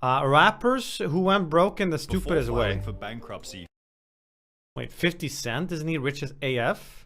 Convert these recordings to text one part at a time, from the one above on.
Rappers who went broke in the stupidest way. For bankruptcy. Wait, 50 Cent? Isn't he rich as AF?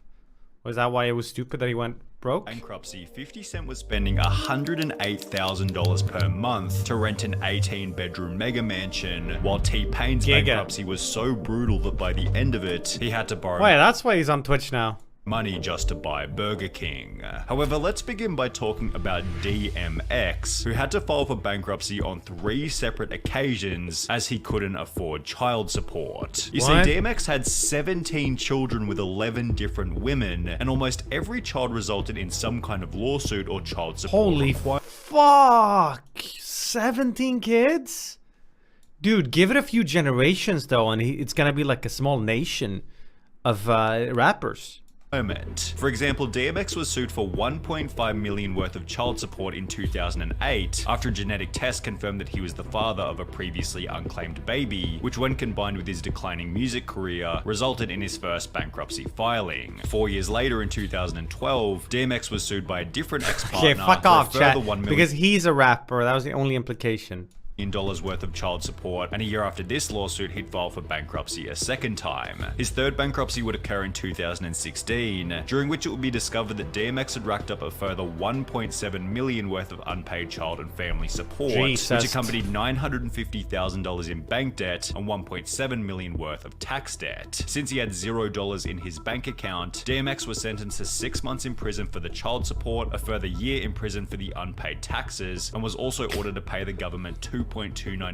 Was that why it was stupid that he went broke? Bankruptcy, 50 Cent was spending $108,000 per month to rent an 18-bedroom mega mansion, while TPain's bankruptcy was so brutal that by the end of it, he had to borrow that's why he's on Twitch now. Money just to buy Burger King. However, let's begin by talking about DMX, who had to file for bankruptcy on 3 separate occasions as he couldn't afford child support. You see, DMX had 17 children with 11 different women, and almost every child resulted in some kind of lawsuit or child support. Holy fuck! 17 kids? Dude, give it a few generations though, and it's gonna be like a small nation of rappers. For example, DMX was sued for $1.5 million worth of child support in 2008 after a genetic test confirmed that he was the father of a previously unclaimed baby, which when combined with his declining music career, resulted in his first bankruptcy filing. 4 years later in 2012, DMX was sued by a different ex-partner fuck off, for a further $1 million. Because he's a rapper, that was the only implication. Worth of child support, and a year after this lawsuit he'd file for bankruptcy a second time. His third bankruptcy would occur in 2016, during which it would be discovered that DMX had racked up a further $1.7 million worth of unpaid child and family support, which accompanied $950,000 in bank debt and $1.7 million worth of tax debt. Since he had $0 in his bank account, DMX was sentenced to 6 months in prison for the child support, a further year in prison for the unpaid taxes, and was also ordered to pay the government $2.29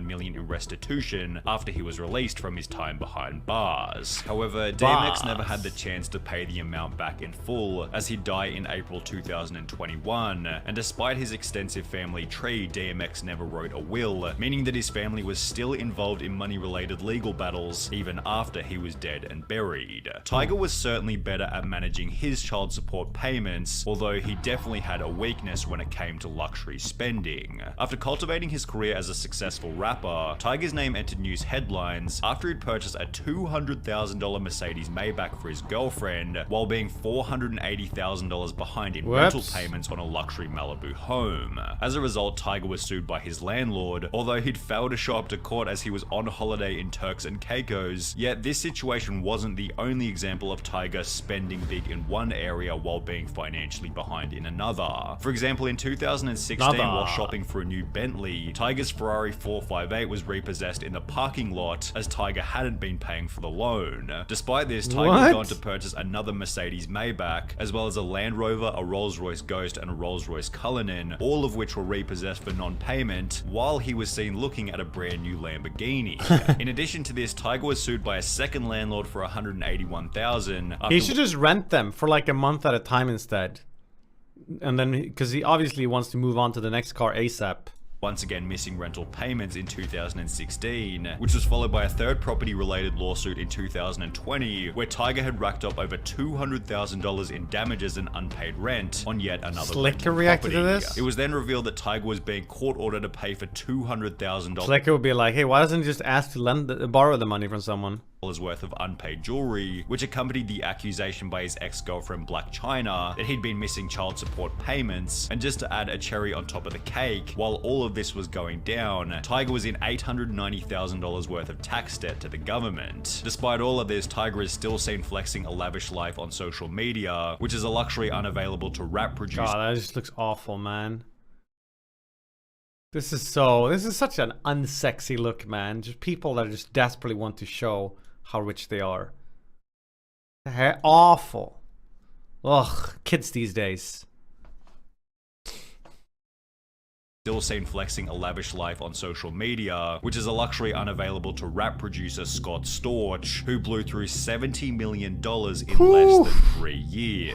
million in restitution after he was released from his time behind bars. However, DMX never had the chance to pay the amount back in full, as he'd die in April 2021, and despite his extensive family tree, DMX never wrote a will, meaning that his family was still involved in money-related legal battles even after he was dead and buried. Tyga was certainly better at managing his child support payments, although he definitely had a weakness when it came to luxury spending. After cultivating his career as a successful rapper, Tyga's name entered news headlines after he'd purchased a $200,000 Mercedes Maybach for his girlfriend, while being $480,000 behind in rental payments on a luxury Malibu home. As a result, Tyga was sued by his landlord, although he'd failed to show up to court as he was on holiday in Turks and Caicos. Yet this situation wasn't the only example of Tyga spending big in one area while being financially behind in another. For example, in 2016, while shopping for a new Bentley, Tyga's Ferrari 458 was repossessed in the parking lot as Tyga hadn't been paying for the loan. Despite this, Tyga had gone to purchase another Mercedes Maybach, as well as a Land Rover, a Rolls-Royce Ghost, and a Rolls-Royce Cullinan, all of which were repossessed for non-payment, while he was seen looking at a brand new Lamborghini. In addition to this, Tyga was sued by a second landlord for $181,000. He should just rent them for like a month at a time instead. And then, because he obviously wants to move on to the next car ASAP. Once again missing rental payments in 2016, which was followed by a third property-related lawsuit in 2020, where Tyga had racked up over $200,000 in damages and unpaid rent on yet another Slicker reacted to this? It was then revealed that Tyga was being court-ordered to pay for $200,000. Slicker would be like, hey, why doesn't he just ask to borrow the money from someone? Worth of unpaid jewelry, which accompanied the accusation by his ex-girlfriend Black China that he'd been missing child support payments. And just to add a cherry on top of the cake, while all of this was going down, Tyga was in $890,000 worth of tax debt to the government. Despite all of this, Tyga is still seen flexing a lavish life on social media, which is a luxury unavailable to rap producers. God, that just looks awful, man. This is such an unsexy look, man. Just people that just desperately want to show how rich they are. Awful. Ugh, kids these days. Still seen flexing a lavish life on social media, which is a luxury unavailable to rap producer Scott Storch, who blew through $70 million in less than 3 years.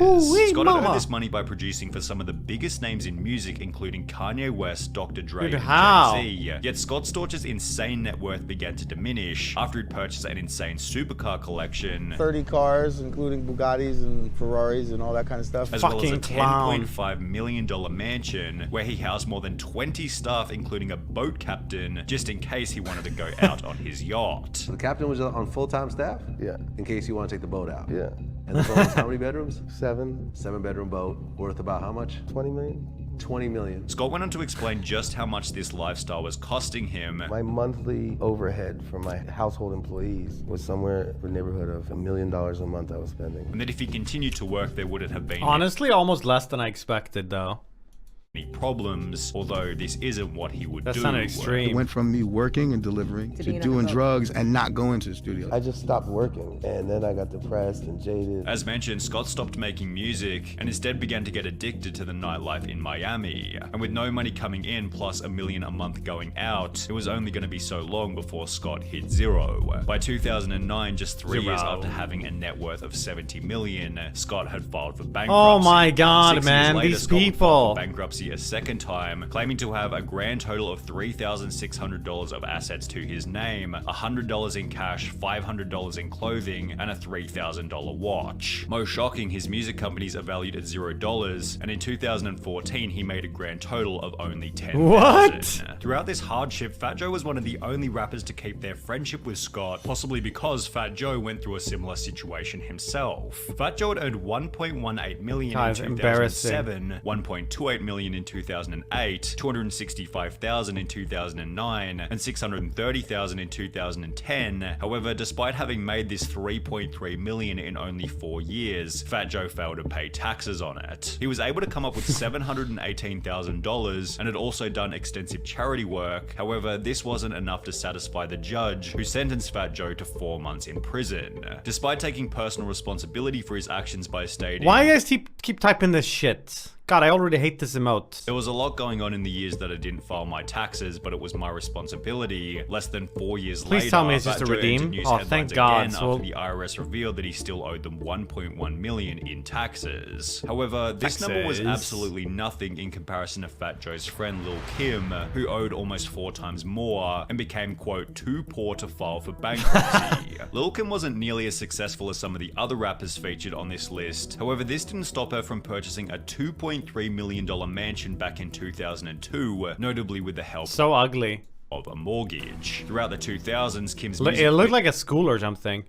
Scott had earned this money by producing for some of the biggest names in music, including Kanye West, Dr. Dre, and Jay-Z. Yet Scott Storch's insane net worth began to diminish after he'd purchased an insane supercar collection. 30 cars, including Bugattis and Ferraris and all that kind of stuff. As well as a $10.5 million mansion, where he housed more than 20 staff, including a boat captain, just in case he wanted to go out on his yacht. The captain was on full-time staff? Yeah. In case you want to take the boat out? Yeah. And the boat has how many bedrooms? 7. 7-bedroom boat, worth about how much? 20 million. 20 million. Scott went on to explain just how much this lifestyle was costing him. My monthly overhead for my household employees was somewhere in the neighborhood of $1 million a month I was spending. And that if he continued to work, there wouldn't have been Honestly, almost less than I expected, though. any problems, although this isn't what he would That do. sounded It extreme. went from me working and delivering to doing drugs and not going to the studio. I just stopped working, and then I got depressed and jaded. As mentioned, Scott stopped making music and instead began to get addicted to the nightlife in Miami. And with no money coming in plus $1 million a month going out, it was only going to be so long before Scott hit zero. By 2009, just 3 years Zero. after having a net worth of $70 million, Scott had filed for bankruptcy. Oh my God, 6 years man, later, these Scott would file people. for bankruptcy a second time, claiming to have a grand total of $3,600 of assets to his name, $100 in cash, $500 in clothing, and a $3,000 watch. Most shocking, his music companies are valued at $0, and in 2014 he made a grand total of only $10,000. What? Throughout this hardship, Fat Joe was one of the only rappers to keep their friendship with Scott, possibly because Fat Joe went through a similar situation himself. Fat Joe had earned $1.18 million in God, embarrassing. 2007, $1.28 million in 2008, $265,000 in 2009, and $630,000 in 2010. However, despite having made this $3.3 million in only 4 years, Fat Joe failed to pay taxes on it. He was able to come up with $718,000 and had also done extensive charity work. However, this wasn't enough to satisfy the judge, who sentenced Fat Joe to 4 months in prison. Despite taking personal responsibility for his actions by stating, Why you guys keep typing this shit? God, I already hate this emote. there was a lot going on in the years that I didn't file my taxes, but it was my responsibility. Less than 4 years later, Please tell me it's just Fat a Joe entered redeem. news Oh, headlines thank God. again So- after the IRS revealed that he still owed them $1.1 million in taxes. However, this number was Taxes. absolutely nothing in comparison to Fat Joe's friend Lil Kim, who owed almost 4 times more and became, quote, too poor to file for bankruptcy. Lil Kim wasn't nearly as successful as some of the other rappers featured on this list. However, this didn't stop her from purchasing a $2.3 million mansion back in 2002, notably with the help So ugly. of a mortgage. Throughout the 2000s, Kim's Look, music it looked like a school or something.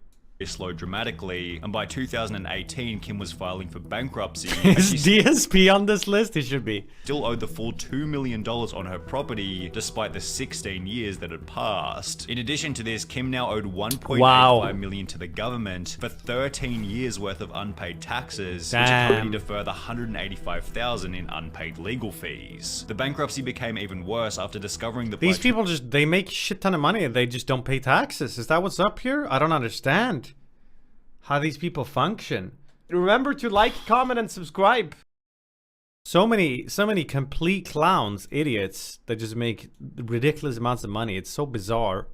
slowed dramatically, and by 2018, Kim was filing for bankruptcy. Is and she DSP on this list? He should be. still owed the full $2 million on her property, despite the 16 years that had passed. In addition to this, Kim now owed $1.85 million to the government for 13 years worth of unpaid taxes, which accompanied a further $185,000 in unpaid legal fees. The bankruptcy became even worse after discovering the These people just, they make shit ton of money and they just don't pay taxes. Is that what's up here? I don't understand how these people function. Remember to like, comment, and subscribe. So many complete clowns, idiots that just make ridiculous amounts of money. It's so bizarre.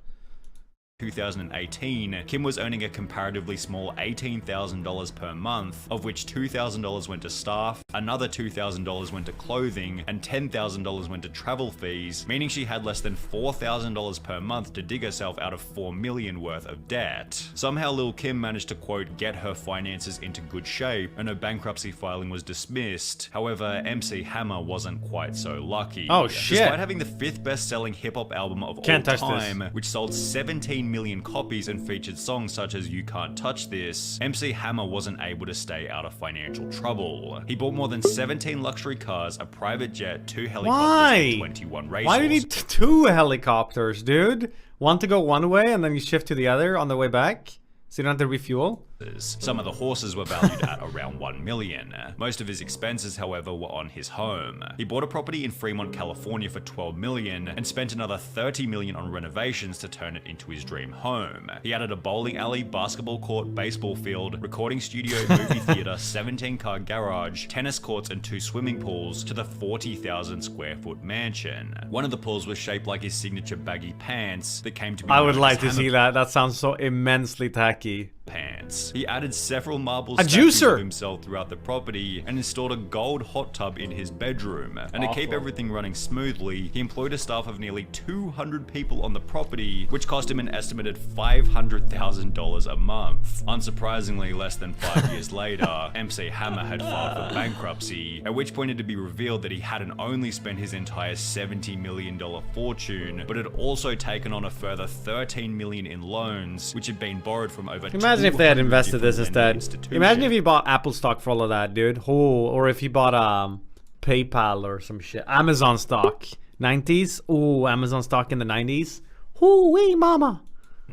2018, Kim was earning a comparatively small $18,000 per month, of which $2,000 went to staff, another $2,000 went to clothing, and $10,000 went to travel fees, meaning she had less than $4,000 per month to dig herself out of $4 million worth of debt. Somehow Lil Kim managed to, quote, get her finances into good shape, and her bankruptcy filing was dismissed. However, MC Hammer wasn't quite so lucky. Oh, shit. Despite having the 5th best-selling hip-hop album of Can't all touch this. time, which sold 17 million copies and featured songs such as You Can't Touch This, MC Hammer wasn't able to stay out of financial trouble. He bought more than 17 luxury cars, a private jet, 2 helicopters, Why? and 21 racehorses. Why do you need 2 helicopters, dude? One to go one way and then you shift to the other on the way back? So you don't have to refuel? Some of the horses were valued at around $1 million. Most of his expenses, however, were on his home. He bought a property in Fremont, California for $12 million and spent another $30 million on renovations to turn it into his dream home. He added a bowling alley, basketball court, baseball field, recording studio, movie theater, 17-car garage, tennis courts, and 2 swimming pools to the 40,000 square foot mansion. One of the pools was shaped like his signature baggy pants that came to be I known would as like to hammer see that. That sounds so immensely tacky. pants. He added several marble A statues juicer! of himself throughout the property and installed a gold hot tub in his bedroom. And to keep everything running smoothly, he employed a staff of nearly 200 people on the property, which cost him an estimated $500,000 a month. Unsurprisingly, less than 5 years later, MC Hammer had filed for bankruptcy, at which point it would be revealed that he hadn't only spent his entire $70 million fortune, but had also taken on a further $13 million in loans, which had been borrowed from over Imagine if they had 200 invested this different lending instead. institutions. Imagine if you bought Apple stock for all of that, dude. Oh, or if you bought PayPal or some shit. Amazon stock. 90s. Ooh, Amazon stock in the 90s. Hoo-wee, mama.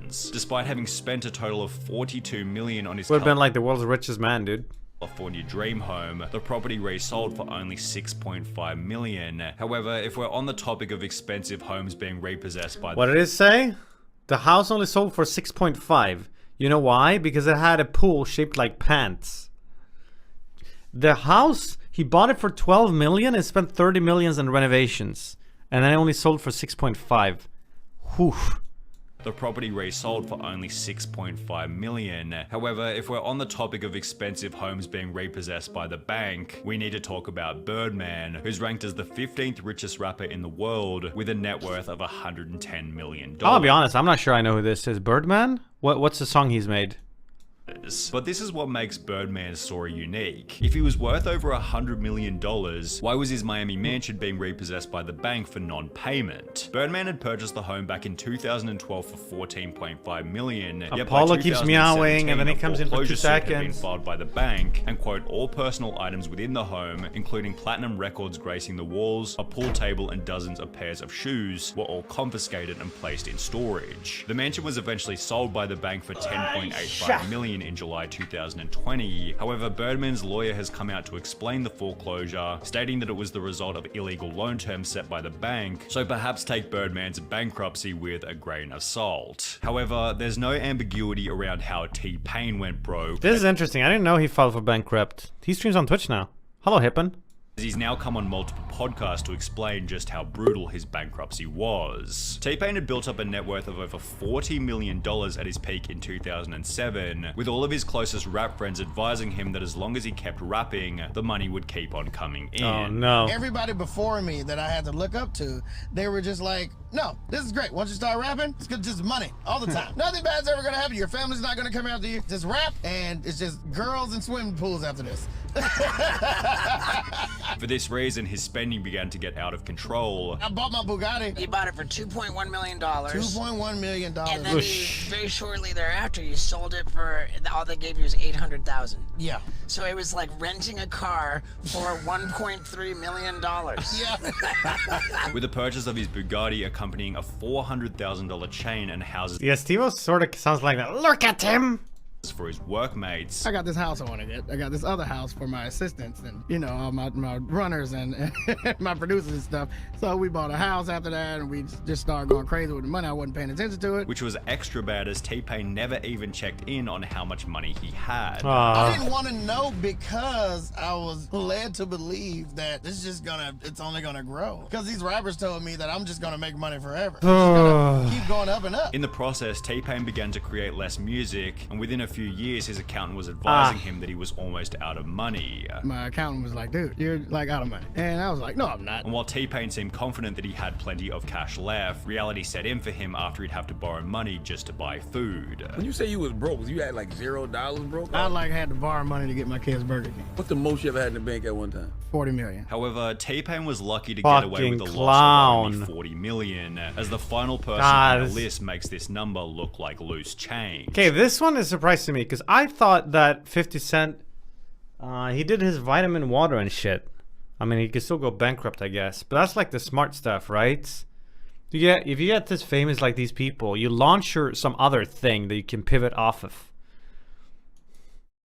Despite having spent a total of $42 million on his Would have been like the world's richest man, dude. California dream home, the property resold for only $6.5 million. However, if we're on the topic of expensive homes being repossessed by What did it say? The house only sold for 6.5. You know why? Because it had a pool shaped like pants. The house, he bought it for 12 million and spent 30 millions in renovations. And then it only sold for 6.5. Whew. The property resold for only $6.5 million. However, if we're on the topic of expensive homes being repossessed by the bank, we need to talk about Birdman, who's ranked as the 15th richest rapper in the world with a net worth of $110 million. I'll be honest, I'm not sure I know who this is. Birdman? What's the song he's made? But this is what makes Birdman's story unique. If he was worth over $100 million, why was his Miami mansion being repossessed by the bank for non-payment? Birdman had purchased the home back in 2012 for $14.5 million. Yet Apollo keeps meowing and then he comes in for 2 seconds. Had been seconds. filed by the bank, and quote, all personal items within the home, including platinum records gracing the walls, a pool table, and dozens of pairs of shoes, were all confiscated and placed in storage. The mansion was eventually sold by the bank for $10.85 million in July 2020. However, Birdman's lawyer has come out to explain the foreclosure, stating that it was the result of illegal loan terms set by the bank, so perhaps take Birdman's bankruptcy with a grain of salt. However, there's no ambiguity around how TPain went broke. This is interesting. I didn't know he filed for bankrupt. He streams on Twitch now. Hello, Hippen. He's now come on multiple podcasts to explain just how brutal his bankruptcy was. TPain had built up a net worth of over $40 million at his peak in 2007, with all of his closest rap friends advising him that as long as he kept rapping, the money would keep on coming in. Oh no. Everybody before me that I had to look up to, they were just like, no, this is great. Once you start rapping, it's just money all the time. Nothing bad's ever gonna happen. Your family's not gonna come after you. Just rap, and it's just girls and swimming pools after this. For this reason, his spending began to get out of control. I bought my Bugatti. He bought it for $2.1 million. $2.1 million. And then very shortly thereafter, you sold it for, all they gave you was $800,000. Yeah. So it was like renting a car for $1.3 million. Yeah. With the purchase of his Bugatti accompanying a $400,000 chain and houses Yeah, Steve-O sort of sounds like that. Look at him! for his workmates. I got this house I want to get. I got this other house for my assistants and, you know, all my runners and my producers and stuff. So we bought a house after that, and we just started going crazy with the money. I wasn't paying attention to it. Which was extra bad as TPain never even checked in on how much money he had. I didn't want to know because I was led to believe that this is just it's only gonna grow. Because these rappers told me that I'm just gonna make money forever. It's just gonna keep going up and up. In the process, TPain began to create less music, and within a few years, his accountant was advising him that he was almost out of money. My accountant was like, dude, you're like out of money. And I was like, no, I'm not. And while TPain seemed confident that he had plenty of cash left, reality set in for him after he'd have to borrow money just to buy food. When you say you was broke, you had like $0 broke? I like had to borrow money to get my kids Burger King. What's the most you ever had in the bank at one time? 40 million. However, TPain was lucky to get away with the Fucking loss of only clown. 40 million, as the final person on the list makes this number look like loose change. Okay, this one is surprising to me because I thought that 50 Cent, he did his vitamin water and shit. I mean, he could still go bankrupt, I guess. But that's like the smart stuff, right? If you get this famous like these people, you launch some other thing that you can pivot off of.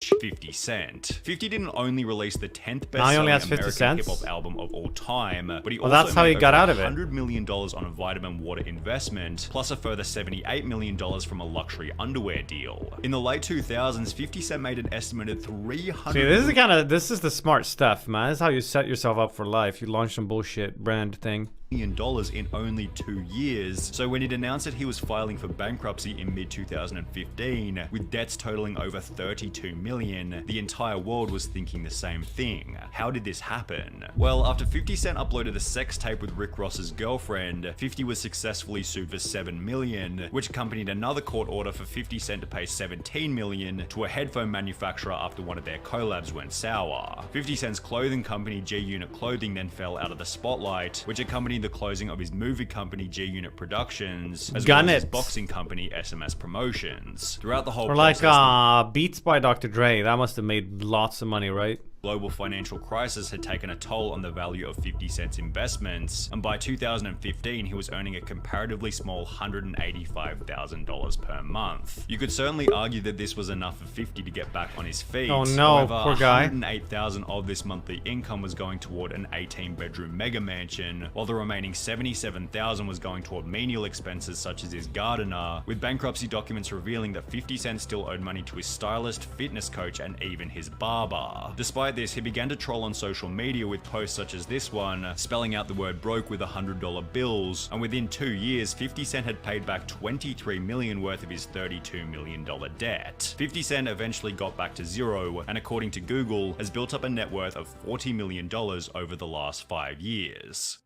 50 Cent. 50 didn't only release the 10th Now he only best-selling has 50 American cents? hip-hop album of all time, but he Well, also that's how he made got over out of it. $100 million on a vitamin water investment, plus a further $78 million from a luxury underwear deal. In the late 2000s, 50 Cent made an estimated $300 See, this is the smart stuff, man. This is how you set yourself up for life. You launch some bullshit brand thing. million in only 2 years. So when he'd announced that he was filing for bankruptcy in mid-2015, with debts totaling over 32 million, the entire world was thinking the same thing. How did this happen? Well, after 50 Cent uploaded a sex tape with Rick Ross's girlfriend, 50 was successfully sued for 7 million, which accompanied another court order for 50 Cent to pay 17 million to a headphone manufacturer after one of their collabs went sour. 50 Cent's clothing company G-Unit Clothing then fell out of the spotlight, which accompanied the closing of his movie company G-Unit Productions, as well as his boxing company SMS Promotions. Throughout the whole Or process, like Beats by Dr. Dre. That must have made lots of money, right? global financial crisis had taken a toll on the value of 50 Cent's investments, and by 2015 he was earning a comparatively small $185,000 per month. You could certainly argue that this was enough for 50 to get back on his feet. Oh no, However, poor guy. $108,000 of this monthly income was going toward an 18-bedroom mega mansion, while the remaining $77,000 was going toward menial expenses such as his gardener, with bankruptcy documents revealing that 50 Cent still owed money to his stylist, fitness coach, and even his barber. Despite this, he began to troll on social media with posts such as this one, spelling out the word broke with $100 bills, and within 2 years, 50 Cent had paid back $23 million worth of his $32 million debt. 50 Cent eventually got back to zero, and according to Google, has built up a net worth of $40 million over the last 5 years.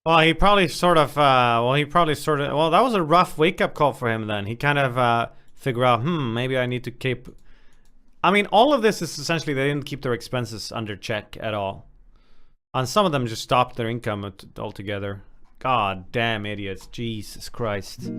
Well, he probably sort of, well, that was a rough wake-up call for him then. He kind of figure out, maybe I need to keep... I mean, all of this is essentially they didn't keep their expenses under check at all. And some of them just stopped their income altogether. God damn idiots. Jesus Christ.